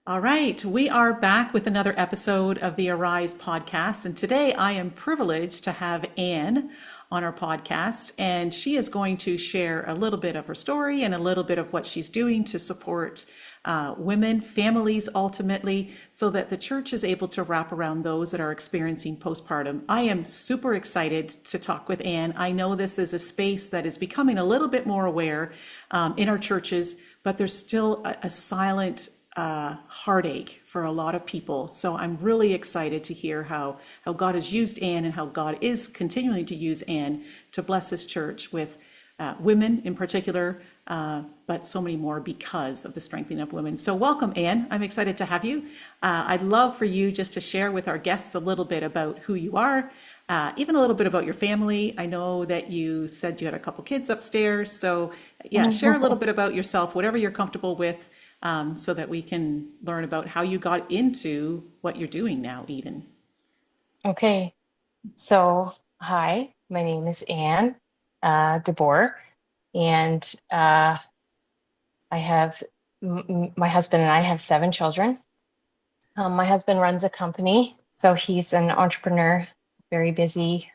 All right, we are back with another episode of the Arise podcast. And today I am privileged to have Anne on our podcast. And she is going to share a little bit of her story and a little bit of what she's doing to support women, families ultimately, so that the church is able to wrap around those that are experiencing postpartum. I am super excited to talk with Anne. I know this is a space that is becoming a little bit more aware in our churches, but there's still a silent heartache for a lot of people. So I'm really excited to hear how God has used Anne and how God is continuing to use Anne to bless his church with women in particular, but so many more because of the strengthening of women. So welcome, Anne. I'm excited to have you. I'd love for you just to share with our guests a little bit about who you are, even a little bit about your family. I know that you said you had a couple kids upstairs. So yeah, share a little bit about yourself, whatever you're comfortable with, so that we can learn about how you got into what you're doing now, even. Okay, so hi, my name is Anne DeBoer, and I have my husband and I have 7 children. My husband runs a company, so he's an entrepreneur, very busy.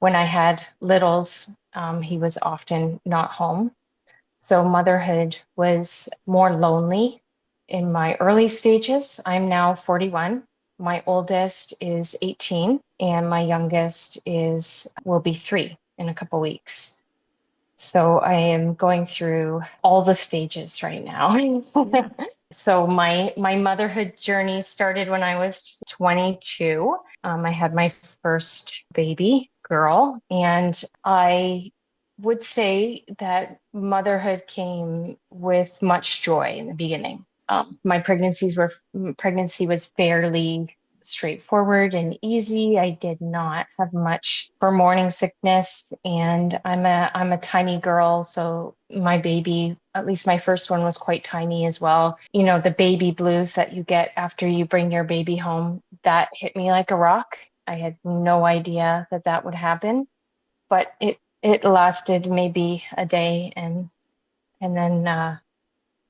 When I had littles, he was often not home. So motherhood was more lonely in my early stages. I'm now 41. My oldest is 18, and my youngest is will be 3 in a couple weeks. So I am going through all the stages right now. Yeah. So my motherhood journey started when I was 22. I had my first baby girl, and I would say that motherhood came with much joy in the beginning. My pregnancy was fairly straightforward and easy. I did not have much for morning sickness, and I'm a tiny girl, so my baby, at least my first one, was quite tiny as well. You know, the baby blues that you get after you bring your baby home, that hit me like a rock. I had no idea that that would happen, but it lasted maybe a day, and then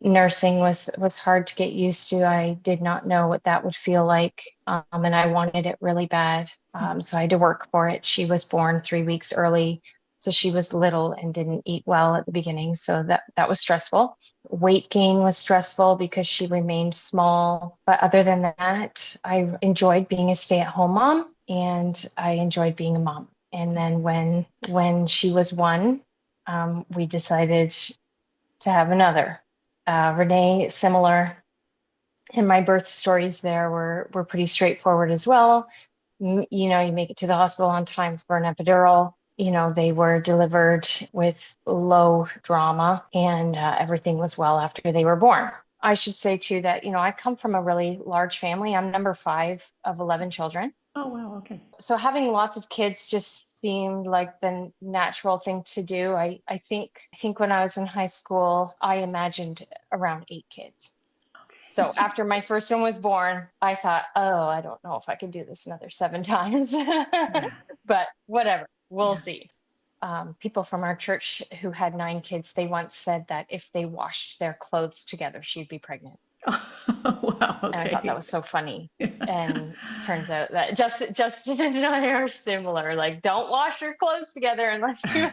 nursing was hard to get used to. I did not know what that would feel like, and I wanted it really bad. So I had to work for it. She was born 3 weeks early, so she was little and didn't eat well at the beginning. So that was stressful. Weight gain was stressful because she remained small. But other than that, I enjoyed being a stay-at-home mom, and I enjoyed being a mom. And then when she was 1, we decided to have another. Renee, similar, and my birth stories there were pretty straightforward as well. You know, you make it to the hospital on time for an epidural. You know, they were delivered with low drama, and everything was well after they were born. I should say too that, I come from a really large family. I'm number 5 of 11 children. Oh, wow. Okay. So having lots of kids just seemed like the natural thing to do. I think when I was in high school, I imagined around 8 kids. So after my first one was born, I thought, oh, I don't know if I can do this another 7 times, Yeah. but whatever, we'll Yeah. see. People from our church who had 9 kids, they once said that if they washed their clothes together, she'd be pregnant. Wow. And I thought that Okay. was so funny. And turns out that Justin and I are similar. Like, don't wash your clothes together unless you,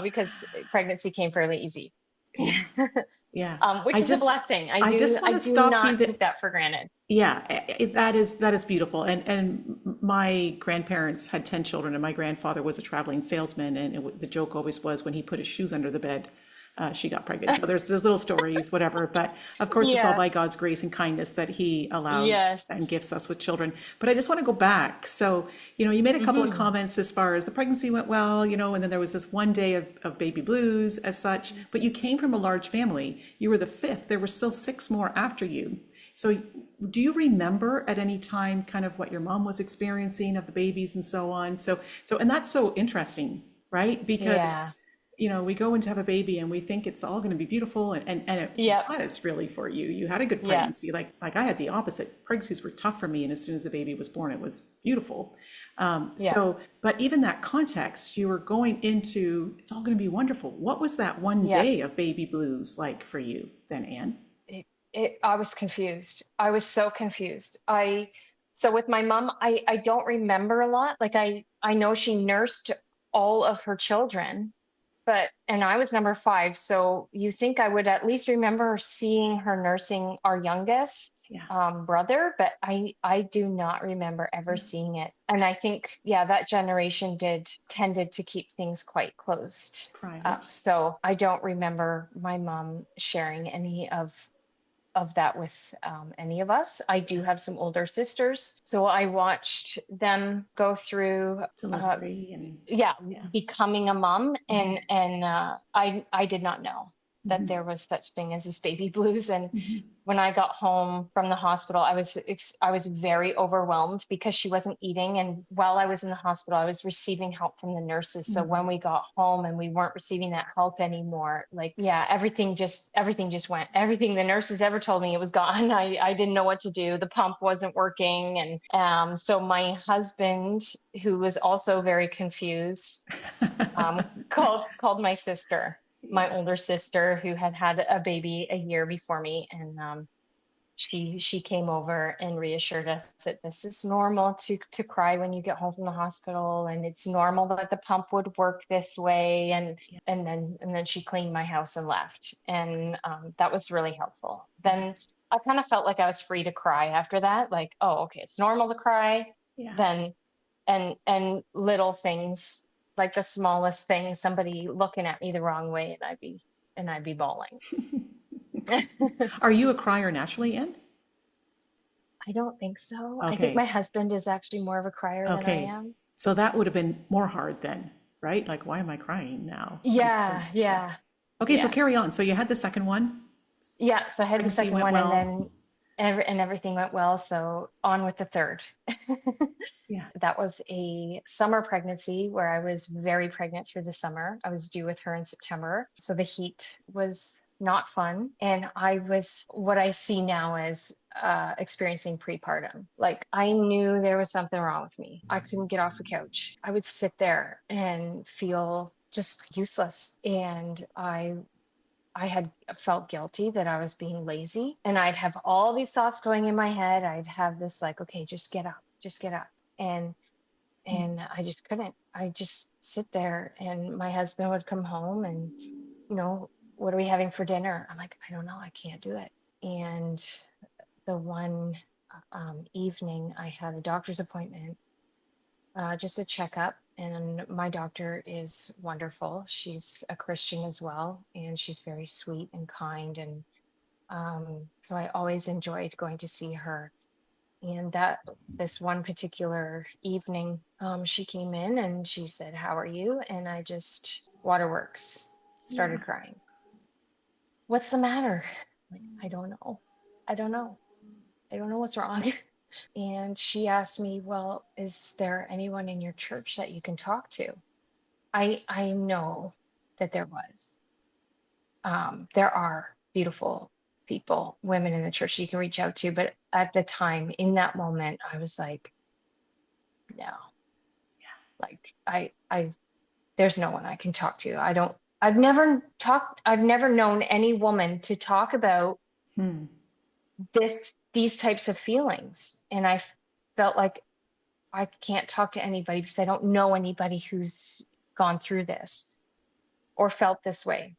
because pregnancy came fairly easy, Yeah. Yeah. which I is a just blessing. I I do just want I to do stop you not that. take that for granted. Yeah, that is beautiful. And my grandparents had 10 children, and my grandfather was a traveling salesman. And the joke always was when he put his shoes under the bed, she got pregnant. So there's little stories, whatever. But of course, it's all Yeah. by God's grace and kindness that He allows Yes. and gifts us with children. But I just want to go back. So, you made a couple of Hmm. comments as far as the pregnancy went well, and then there was this one day of baby blues as such. But you came from a large family. You were the fifth. There were still 6 more after you. So, do you remember at any time kind of what your mom was experiencing of the babies and so on? And that's so interesting, right? Because, Yeah. we go in to have a baby and we think it's all going to be beautiful, and it Yep. was really for you. You had a good Yeah. pregnancy. Like I had the opposite. Pregnancies were tough for me, and as soon as the baby was born, it was beautiful. Yeah. But even that context, you were going into it's all going to be wonderful. What was that one Yeah. day of baby blues like for you then, Anne? I was confused. I was so confused. So with my mom, I don't remember a lot. Like I know she nursed all of her children, and I was number five. So you think I would at least remember seeing her nursing our youngest Yeah. brother, but I do not remember ever Yeah. seeing it. And I think, yeah, that generation tended to keep things quite closed up. Private. So I don't remember my mom sharing any of that with any of us. I do have some older sisters, so I watched them go through, Delivery and yeah, yeah. becoming a mom, Mhm. and I did not know that Mhm. there was such thing as this baby blues. And Mhm. when I got home from the hospital, I was very overwhelmed because she wasn't eating. And while I was in the hospital, I was receiving help from the nurses. So when Mhm. we got home and we weren't receiving that help anymore, like, yeah, everything just went. Everything the nurses ever told me, it was gone. I didn't know what to do. The pump wasn't working, and so my husband, who was also very confused, called my sister, my Yeah. older sister, who had had a baby a year before me, and she came over and reassured us that this is normal to cry when you get home from the hospital, and it's normal that the pump would work this way. And Yeah. and then she cleaned my house and left, and that was really helpful. Yeah. Then I kind of felt like I was free to cry after that, like, oh, okay, it's normal to cry. Yeah. Then and little things, like the smallest thing, somebody looking at me the wrong way, and I'd be bawling. Are you a crier naturally, Anne? I don't think so. I think my Okay. husband is actually more of a crier than I Okay. am. So that would have been more hard then, right? Like, why am I crying now? Just Yeah, was, yeah. yeah, Okay, so yeah. carry on. So you had the second one. Yeah, so I had the Pregnancy second went one, and well. then everything went well. So on with the third. Yeah. That was a summer pregnancy where I was very pregnant through the summer. I was due with her in September. So the heat was not fun. And I was what I see now as experiencing prepartum. Like I knew there was something wrong with me. I couldn't get off the couch. I would sit there and feel just useless. And I had felt guilty that I was being lazy, and I'd have all these thoughts going in my head. I'd have this like, okay, just get up, just get up. And I just couldn't. I just sit there, and my husband would come home and, you know, what are we having for dinner? I'm like, I don't know, I can't do it. And the one evening I had a doctor's appointment, just a checkup. And my doctor is wonderful. She's a Christian as well, and she's very sweet and kind. And so I always enjoyed going to see her. And that this one particular evening, she came in and she said, "How are you?" And I just, waterworks, Yeah. started crying. What's the matter? Like, I don't know. I don't know. I don't know what's wrong. And she asked me, "Well, is there anyone in your church that you can talk to?" I know that there was. There are beautiful people, women in the church you can reach out to, but at the time, in that moment, I was like, no, like there's no one I can talk to. I've never known any woman to talk about Hmm. these types of feelings. And I felt like I can't talk to anybody because I don't know anybody who's gone through this or felt this way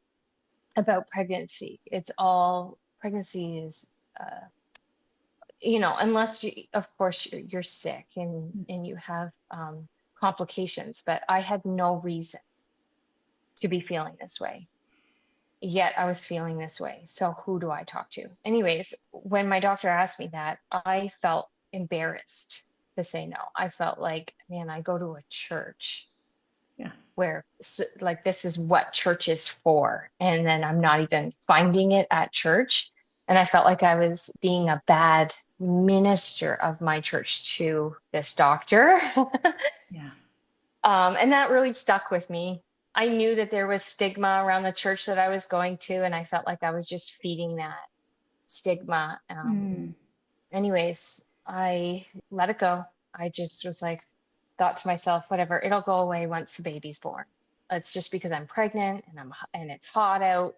about pregnancy. It's all pregnancy is, unless you, of course, you're sick and you have complications. But I had no reason to be feeling this way. Yet I was feeling this way. So who do I talk to? Anyways, when my doctor asked me that, I felt embarrassed to say no. I felt like, man, I go to a church Yeah. where like this is what church is for, and then I'm not even finding it at church. And I felt like I was being a bad minister of my church to this doctor. Yeah. And that really stuck with me. I knew that there was stigma around the church that I was going to, and I felt like I was just feeding that stigma. Mm. Anyways, I let it go. I just was like, thought to myself, whatever, it'll go away once the baby's born. It's just because I'm pregnant and it's hot out.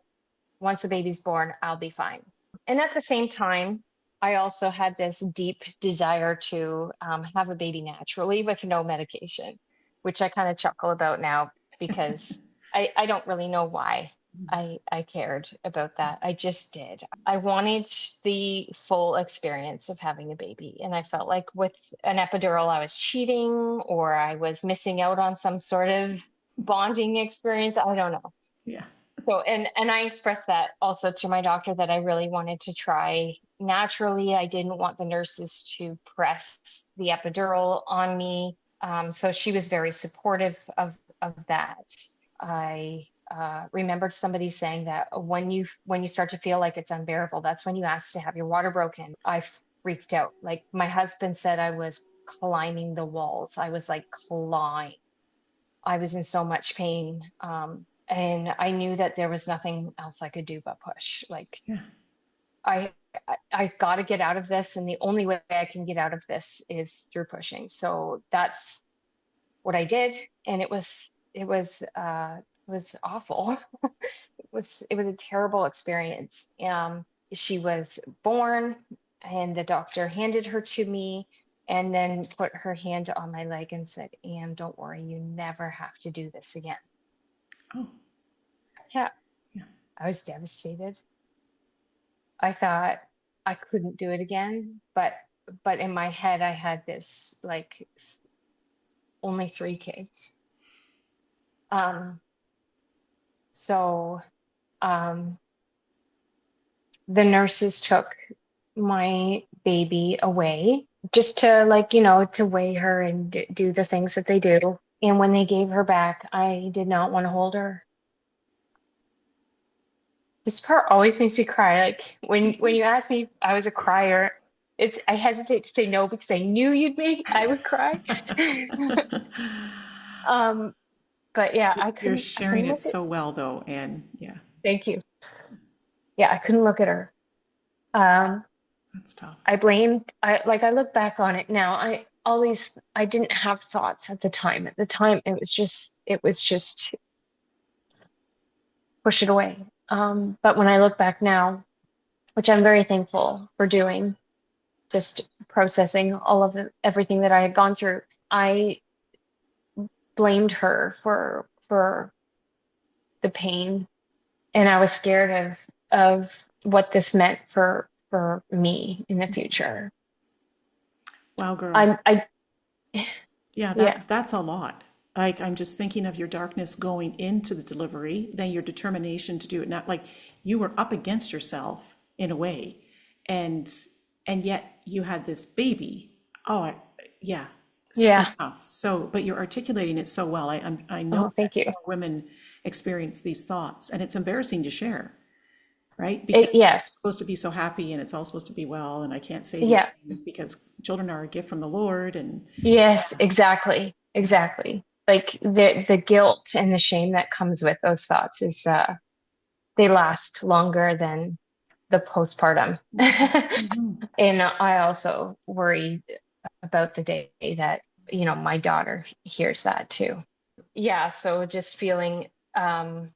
Once the baby's born, I'll be fine. And at the same time, I also had this deep desire to have a baby naturally with no medication, which I kind of chuckle about now because I don't really know why I cared about that. I just did. I wanted the full experience of having a baby. And I felt like with an epidural, I was cheating or I was missing out on some sort of bonding experience. I don't know. Yeah. So, and I expressed that also to my doctor that I really wanted to try naturally. I didn't want the nurses to press the epidural on me. So she was very supportive of that. I remembered somebody saying that when you start to feel like it's unbearable, that's when you ask to have your water broken. I freaked out. Like my husband said, I was climbing the walls. I was like clawing. I was in so much pain. And I knew that there was nothing else I could do but push. Like Yeah. I I got to get out of this, and the only way I can get out of this is through pushing. So that's what I did, and it was awful. It was a terrible experience. She was born, and the doctor handed her to me, and then put her hand on my leg and said, "Anne, don't worry, you never have to do this again." Oh, Yeah, yeah. I was devastated. I thought I couldn't do it again, but in my head I had this like only three kids. Um, so um, the nurses took my baby away just to like, to weigh her and do the things that they do. And when they gave her back, I did not want to hold her. This part always makes me cry. Like when you ask me if I was a crier, I hesitate to say no because I knew I would cry. Um, but yeah, You're I sharing couldn't it look at, so well, though, and yeah, thank you. Yeah, I couldn't look at her. Um, that's tough. I look back on it now. I didn't have thoughts at the time. At the time, it was just push it away. But when I look back now, which I'm very thankful for doing, just processing everything that I had gone through, I blamed her for the pain, and I was scared of what this meant for me in the future. Wow, girl. I Yeah, yeah, that's a lot. Like I'm just thinking of your darkness going into the delivery, then your determination to do it. Not like you were up against yourself in a way, and yet you had this baby. Oh, yeah, so yeah. tough. So, but you're articulating it so well. I know Oh, that thank you. more women experience these thoughts, and it's embarrassing to share, right? Because we're Yes, supposed to be so happy, and it's all supposed to be well, and I can't say these yeah, things because children are a gift from the Lord, and yes, exactly, exactly. Like the guilt and the shame that comes with those thoughts is they last longer than the postpartum. Mhm. And I also worry about the day that, my daughter hears that too. Yeah, so just feeling I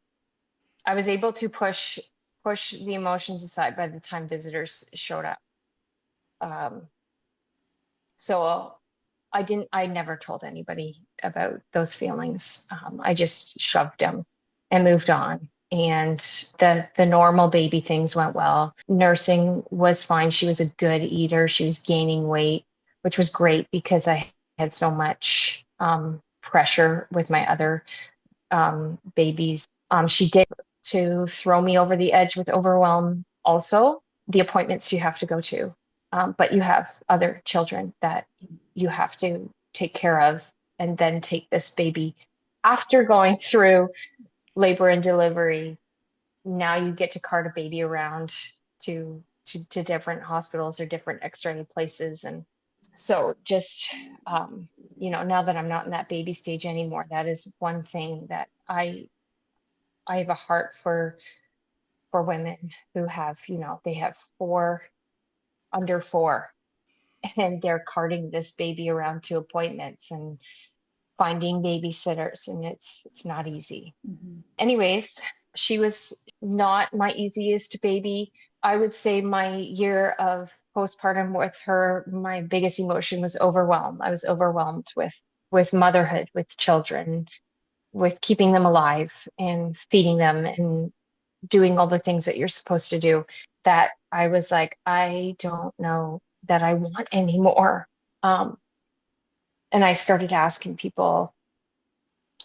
was able to push the emotions aside by the time visitors showed up. Um, so I never told anybody about those feelings. I just shoved them and moved on. And the normal baby things went well. Nursing was fine. She was a good eater. She was gaining weight, which was great because I had so much pressure with my other babies. She did to throw me over the edge with overwhelm also, the appointments you have to go to. But you have other children that you have to take care of and then take this baby after going through labor and delivery. Now you get to cart a baby around to different hospitals or different x-ray places. And so just now that I'm not in that baby stage anymore, that is one thing that I have a heart for women who have, they have four under four, and they're carting this baby around to appointments and finding babysitters, and it's not easy. Mhm. Anyways, she was not my easiest baby. I would say my year of postpartum with her, my biggest emotion was overwhelm. I was overwhelmed with motherhood, with children, with keeping them alive and feeding them and doing all the things that you're supposed to do, that I was like, I don't know that I want anymore. Um, and I started asking people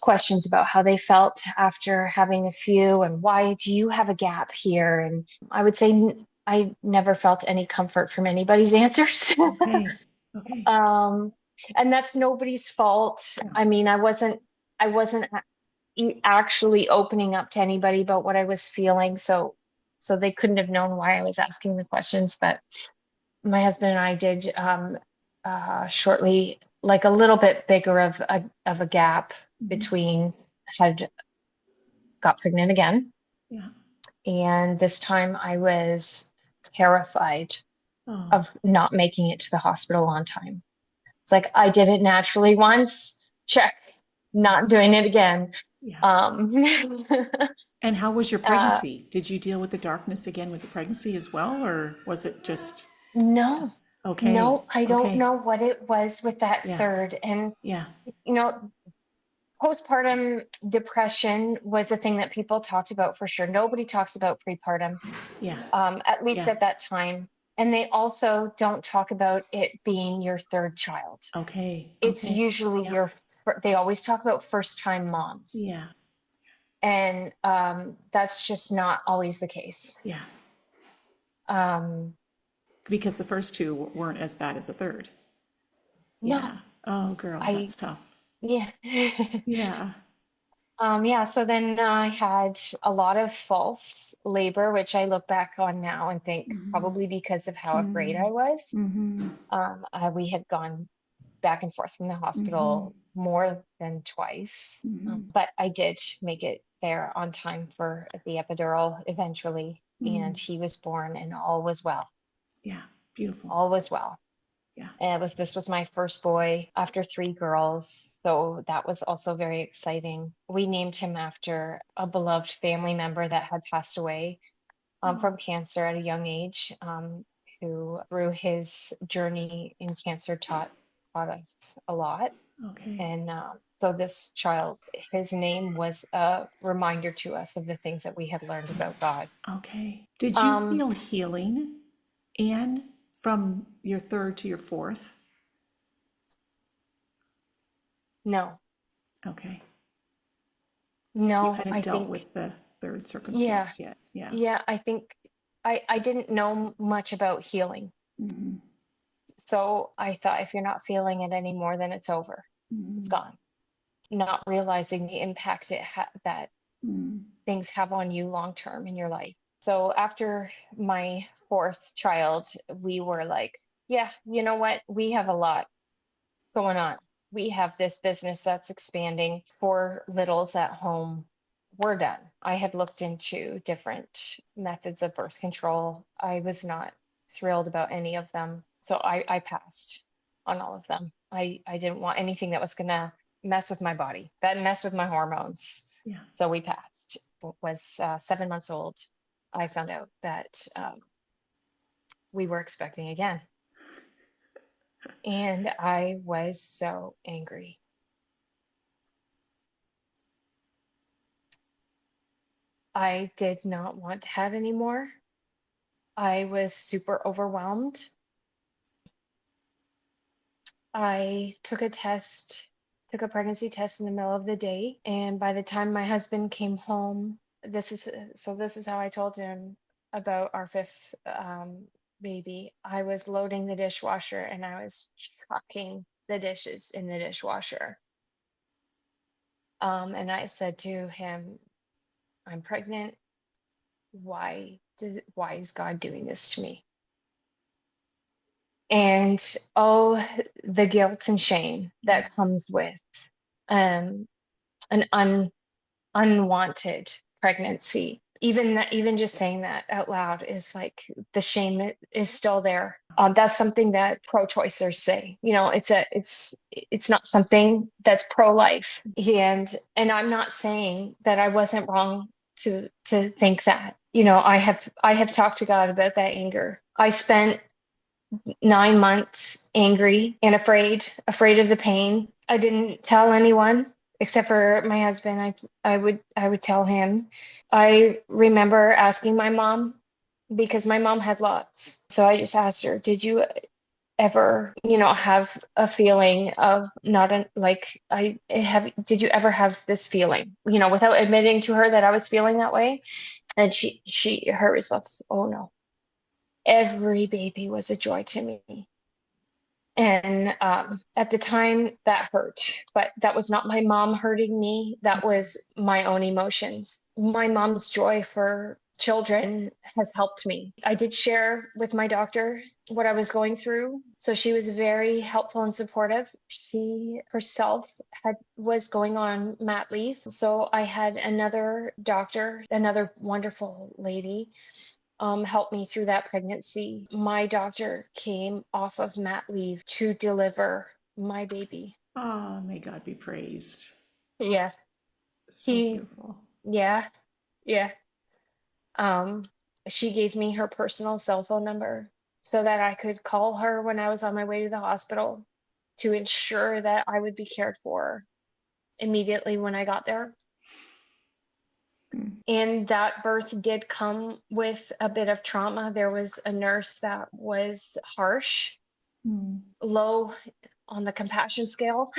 questions about how they felt after having a few and why do you have a gap here? And I would say I never felt any comfort from anybody's answers. Okay. Okay. Um, and that's nobody's fault. Yeah. I mean, I wasn't actually opening up to anybody about what I was feeling, so they couldn't have known why I was asking the questions. But my husband and I did shortly, like a little bit bigger of a gap Mhm. between had got pregnant again, Yeah. and this time I was terrified Oh, of not making it to the hospital on time. It's like I did it naturally once, check, yeah. not doing it again. Yeah. Um, And how was your uh, pregnancy? Did you deal with the darkness again with the pregnancy as well, or was it just no, okay? no, I don't Okay. know what it was with that Yeah. third. And, Yeah. you know, postpartum depression was a thing that people talked about for sure. Nobody talks about prepartum, Yeah. at least Yeah. at that time. And they also don't talk about it being your third child. Okay. It's Okay. usually Yep. they always talk about first time moms. Yeah. And that's just not always the case. Yeah. Um, Because the first two weren't as bad as the third. no, Yeah. Oh, girl, I, that's tough. yeah. Yeah. Yeah, so then I had a lot of false labor, which I look back on now and think probably because of how afraid I was. Mm-hmm. We had gone back and forth from the Mm-hmm. hospital more than twice, but I did make it there on time for the epidural eventually, and Mm. he was born, and all was well. Yeah. Beautiful. All was well. Yeah. And this was my first boy after three girls. So that was also very exciting. We named him after a beloved family member that had passed away Oh, from cancer at a young age, who through his journey in cancer taught us a lot. okay. And so this child, his name was a reminder to us of the things that we had learned about God. Okay. Did you Um, feel healing, Anne, from your third to your fourth? no, Okay. You no, hadn't I dealt think, with the third yeah, circumstance yet. Yeah. yeah, I think I didn't know much about healing. Mm-hmm. So I thought if you're not feeling it anymore, then it's over. It's Mm-hmm. gone. Not realizing the impact that Mm-hmm. things have on you long term in your life. So after my fourth child, we were like, yeah, you know what? We have a lot going on. We have this business that's expanding, four littles at home. We're done. I had looked into different methods of birth control. I was not thrilled about any of them. So I passed on all of them. I didn't want anything that was going to mess with my body, that mess with my hormones. Yeah. So we passed. Was 7 months old. I found out that we were expecting again. And I was so angry. I did not want to have any more. I was super overwhelmed. I took a pregnancy test in the middle of the day, and by the time my husband came home, this is how I told him about our fifth baby. I was loading the dishwasher and I was chucking the dishes in the dishwasher. And I said to him, I'm pregnant. Why is God doing this to me? And oh, the guilt and shame Yeah. that comes with um, an unwanted pregnancy. Even just saying that out loud is like the shame is still there. That's something that pro-choicers say. You know, it's not something that's pro-life. And I'm not saying that I wasn't wrong to think that. I have talked to God about that anger. I spent 9 months angry and afraid of the pain. I didn't tell anyone except for my husband. I would tell him. I remember asking my mom because my mom had lots. So I just asked her, "Did you ever, have a feeling of not an, like I have, did you ever have this feeling, without admitting to her that I was feeling that way?" And her response, "Oh no, every baby was a joy to me." And at the time, that hurt, but that was not my mom hurting me. That was my own emotions. My mom's joy for children has helped me. I did share with my doctor what I was going through, so she was very helpful and supportive. She herself was going on mat leave, so I had another doctor, another wonderful lady, helped me through that pregnancy. My doctor came off of mat leave to deliver my baby. Ah, may God be praised. Yeah. So He, beautiful. yeah, yeah. Um, she gave me her personal cell phone number so that I could call her when I was on my way to the hospital to ensure that I would be cared for immediately when I got there. Mm. And that birth did come with a bit of trauma. There was a nurse that was harsh, Mm. low on the compassion scale.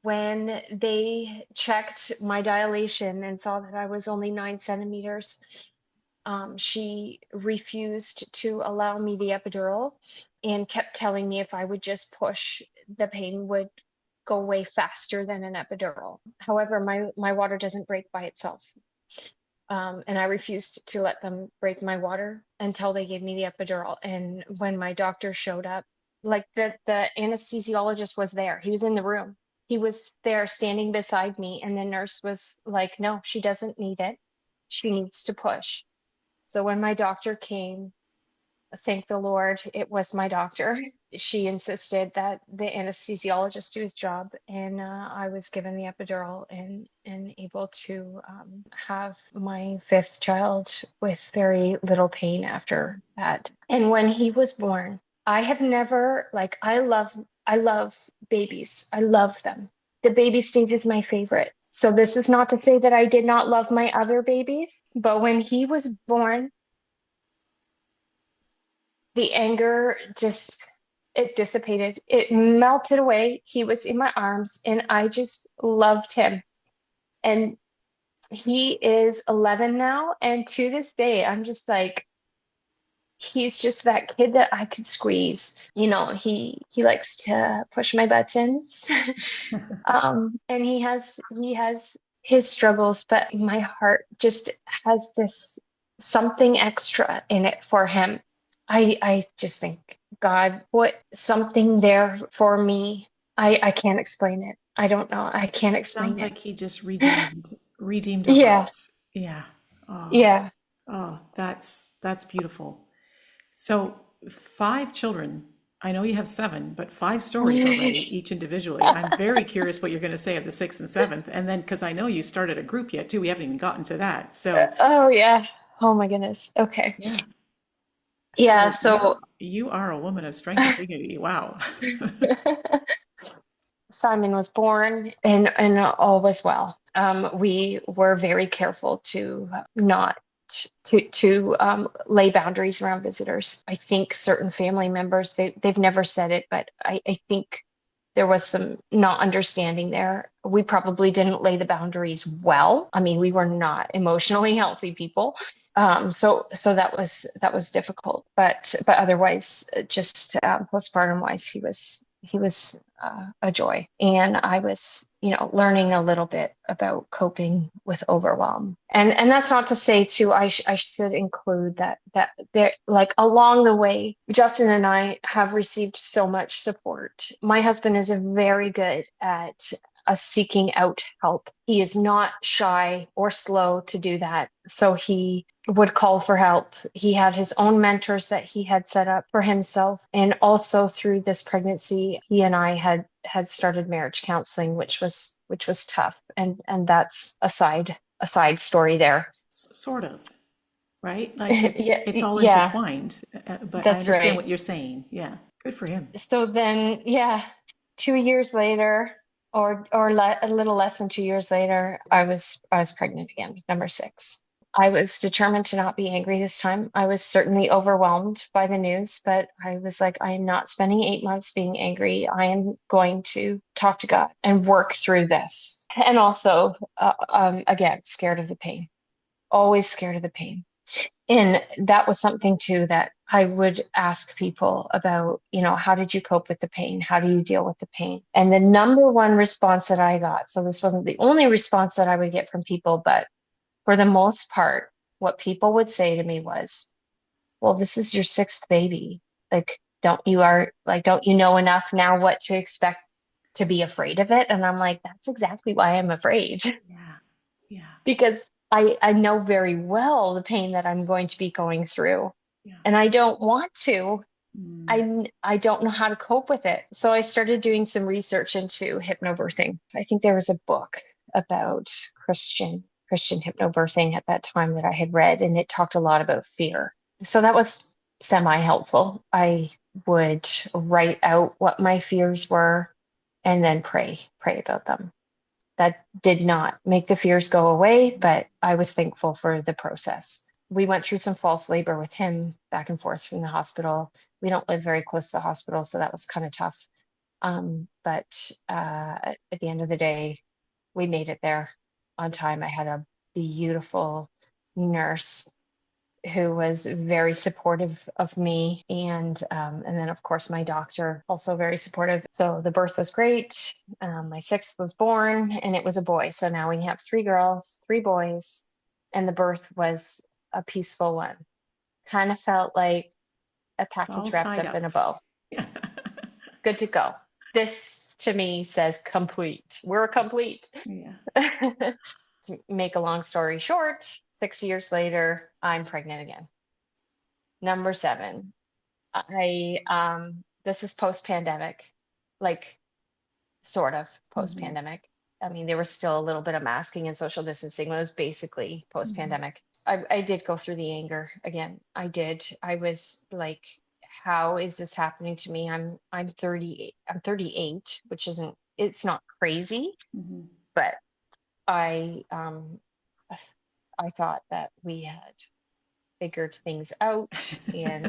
When they checked my dilation and saw that I was only 9 centimeters, she refused to allow me the epidural and kept telling me if I would just push, the pain would go away faster than an epidural. However, my water doesn't break by itself. And I refused to let them break my water until they gave me the epidural. And when my doctor showed up, like the anesthesiologist was there, he was in the room. He was there standing beside me, and the nurse was like, "No, she doesn't need it. She needs to push." So when my doctor came, thank the Lord, it was my doctor. She insisted that the anesthesiologist do his job, and I was given the epidural and able to have my fifth child with very little pain after that. And when he was born, I have never like I love babies. I love them. The baby stage is my favorite. So this is not to say that I did not love my other babies, but when he was born, the anger just it dissipated. It melted away. He was in my arms and I just loved him. And he is 11 now, and to this day I'm just like, he's just that kid that I could squeeze. He likes to push my buttons. And he has his struggles, but my heart just has this something extra in it for him. I just think God put something there for me. I can't explain it. I don't know. I can't It explain sounds it. like he just redeemed a Yeah, heart. Yeah. Oh, yeah. oh, that's beautiful. So, five children. I know you have seven, but five stories already, each individually. I'm very curious what you're going to say of the sixth and seventh. And then, because I know you started a group yet too, we haven't even gotten to that. So, Oh yeah. Oh my goodness. Okay. yeah. Yeah, So so you are a woman of strength and dignity. Wow. Simon was born and all was well. We were very careful to not to lay boundaries around visitors. I think certain family members, they've never said it, but I think there was some not understanding there. We probably didn't lay the boundaries well. I mean, we were not emotionally healthy people. So that was difficult. But otherwise, just postpartum wise, he was a joy. And I was, learning a little bit about coping with overwhelm. And that's not to say too, I should include that there, like along the way, Justin and I have received so much support. My husband is very good at us seeking out help. He is not shy or slow to do that. So he would call for help. He had his own mentors that he had set up for himself. And also through this pregnancy, he and I had started marriage counseling, which was tough. And that's a side a side story there. Sort of, right? Like Yeah, it's all yeah, intertwined, but I that's understand right. what you're saying. Yeah, good for him. So then, yeah, 2 years later, or a little less than 2 years later, I was pregnant again, with number six. I was determined to not be angry this time. I was certainly overwhelmed by the news, but I was like, I am not spending 8 months being angry. I am going to talk to God and work through this. And also, again, scared of the pain, always scared of the pain. And that was something too that I would ask people about, how did you cope with the pain? How do you deal with the pain? And the number one response that I got, so this wasn't the only response that I would get from people, but for the most part, what people would say to me was, well, this is your sixth baby. Like, don't you know enough now what to expect to be afraid of it? And I'm like, that's exactly why I'm afraid. Yeah, yeah, Because I know very well the pain that I'm going to be going through, yeah. and I don't want to. Mm. I don't know how to cope with it. So I started doing some research into hypnobirthing. I think there was a book about Christian hypnobirthing at that time that I had read, and it talked a lot about fear. So that was semi-helpful. I would write out what my fears were and then pray about them. That did not make the fears go away, but I was thankful for the process. We went through some false labor with him back and forth from the hospital. We don't live very close to the hospital, so that was kind of tough. But at the end of the day, we made it there on time. I had a beautiful nurse who was very supportive of me, and then of course my doctor also very supportive. So the birth was great. My sixth was born, and it was a boy. So now we have three girls, three boys, and the birth was a peaceful one. Kind of felt like a It's package all wrapped tied up in a up. bow. Yeah. Good to go. This to me says complete. We're Yes. complete. Yeah. To make a long story short, 6 years later, I'm pregnant again. Number seven. This is post-pandemic, like sort of Hmm. post-pandemic. I mean, there was still a little bit of masking and social distancing, but it was basically Hmm. post-pandemic. I did go through the anger again. I did. I was like, how is this happening to me? I'm 38. I'm 38, which isn't, it's not crazy, Hmm. but I um I thought that we had figured things out and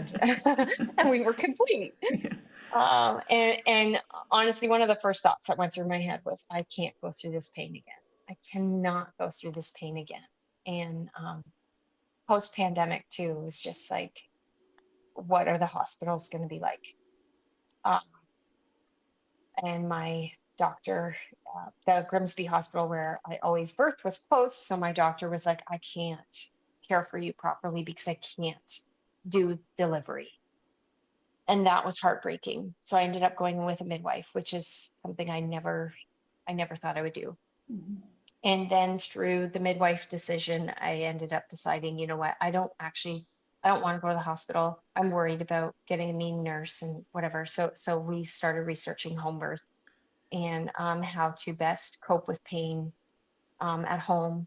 and we were complete. Yeah. And honestly, one of the first thoughts that went through my head was, I can't go through this pain again. I cannot go through this pain again. And post-pandemic too was just like, what are the hospitals going to be like? Um, and my doctor, the Grimsby Hospital where I always birthed was closed, so my doctor was like, I can't care for you properly because I can't do delivery. And that was heartbreaking. So I ended up going with a midwife, which is something I never thought I would do. Hmm. And then through the midwife decision, I ended up deciding, you know what, I don't want to go to the hospital. I'm worried about getting a mean nurse and whatever. So we started researching home birth and how to best cope with pain at home.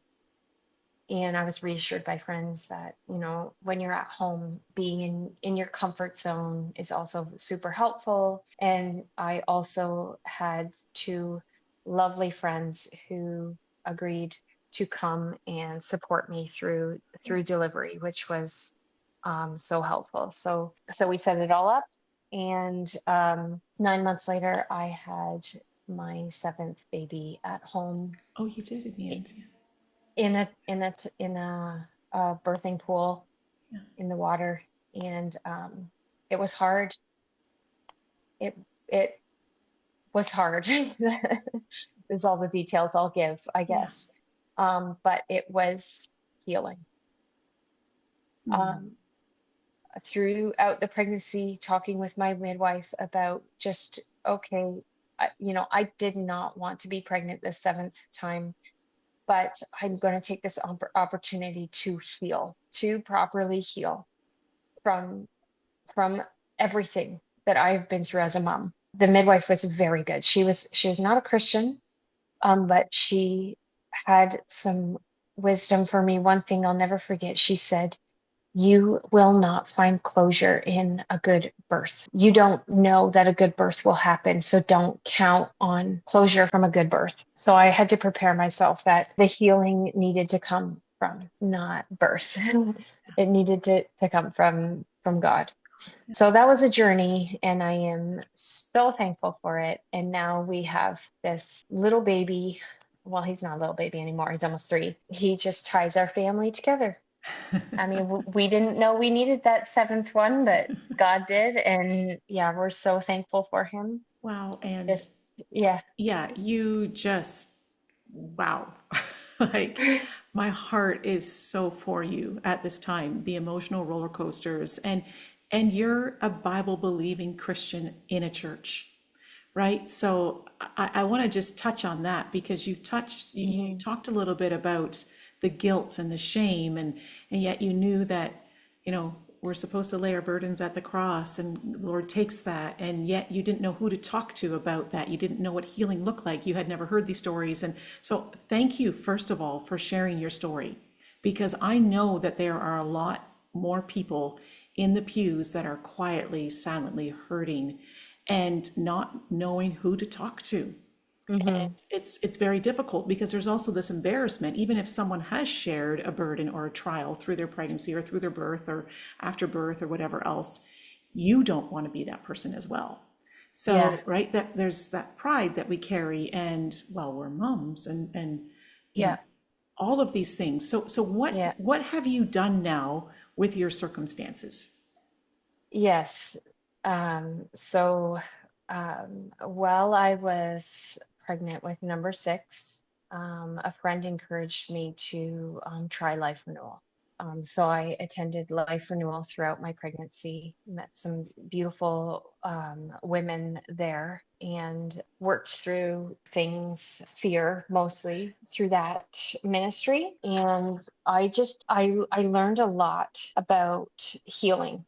And I was reassured by friends that, when you're at home, being in your comfort zone is also super helpful. And I also had two lovely friends who agreed to come and support me through delivery, which was so helpful. So we set it all up, and 9 months later, I had my seventh baby at home Oh, you did in the end. Yeah. in a birthing pool Yeah. in the water, and it was hard. It was hard. Is all the details I'll give, I Yeah. guess. But it was healing. Mm. Um, Throughout the pregnancy, talking with my midwife about just, okay, I did not want to be pregnant the seventh time, but I'm going to take this opportunity to heal, to properly heal from from everything that I've been through as a mom. The midwife was very good. She was not a Christian, but she had some wisdom for me. One thing I'll never forget, she said, you will not find closure in a good birth. You don't know that a good birth will happen, so don't count on closure from a good birth. So I had to prepare myself that the healing needed to come from not birth. It needed to come from God. So that was a journey, and I am so thankful for it. And now we have this little baby. Well, he's not a little baby anymore. He's almost 3. He just ties our family together. I mean, we didn't know we needed that 7th one, but God did. And yeah, we're so thankful for him. Wow. And Just, yeah. yeah, you just, wow. Like, my heart is so for you at this time, the emotional roller coasters. And you're a Bible believing Christian in a church, right? So I want to just touch on that because you Mhm. talked a little bit about the guilt and the shame, and yet you knew that, we're supposed to lay our burdens at the cross, and the Lord takes that, and yet you didn't know who to talk to about that. You didn't know what healing looked like. You had never heard these stories. And so thank you, first of all, for sharing your story, because I know that there are a lot more people in the pews that are quietly, silently hurting and not knowing who to talk to. Hmm. It's very difficult because there's also this embarrassment, even if someone has shared a burden or a trial through their pregnancy or through their birth or after birth or whatever else, you don't want to be that person as well. Yeah. So, right, that there's that pride that we carry, and well, we're moms, and you know Yeah. all of these things. So Yeah. what have you done now with your circumstances? Yes. So, while I was pregnant with number 6, a friend encouraged me to try life renewal. So I attended life renewal throughout my pregnancy, met some beautiful women there, and worked through things, fear mostly through that ministry. And I learned a lot about healing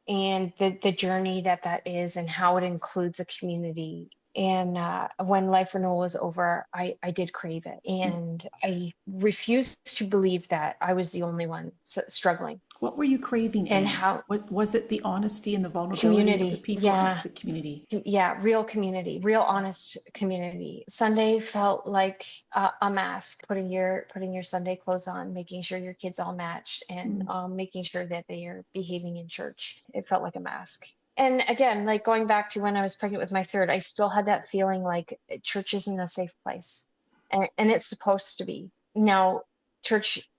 and the journey that is and how it includes a community. And when life renewal was over, I did crave it, and I refused to believe that I was the only one struggling. What were you craving, And Anne? how What was it? The honesty and the vulnerability of the community, people and yeah, the community? yeah, real community, real honest community. Sunday felt like a mask, putting your Sunday clothes on, making sure your kids all match, and making sure that they are behaving in church. It felt like a mask. And again, like going back to when I was pregnant with my third, I still had that feeling like church isn't a safe place, and it's supposed to be. Now, church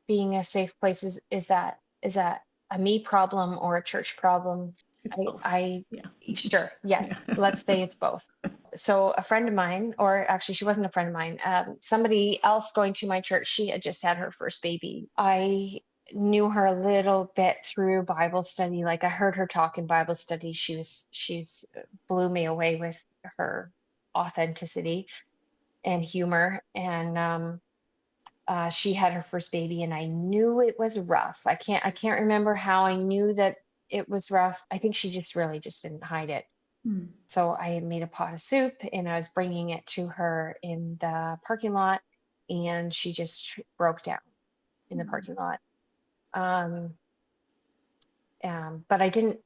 being a safe place, is that a me problem or a church problem? It's I both. I Yeah. sure, yes, Yeah. let's say it's both. So a friend of mine, or actually she wasn't a friend of mine, somebody else going to my church, she had just had her first baby. I knew her a little bit through Bible study. Like I heard her talk in Bible study. She's blew me away with her authenticity and humor. And she had her first baby, and I knew it was rough. I can't remember how I knew that it was rough. I think she just really just didn't hide it. Hmm. So I made a pot of soup, and I was bringing it to her in the parking lot, and she just broke down in the parking lot. Um, but I didn't.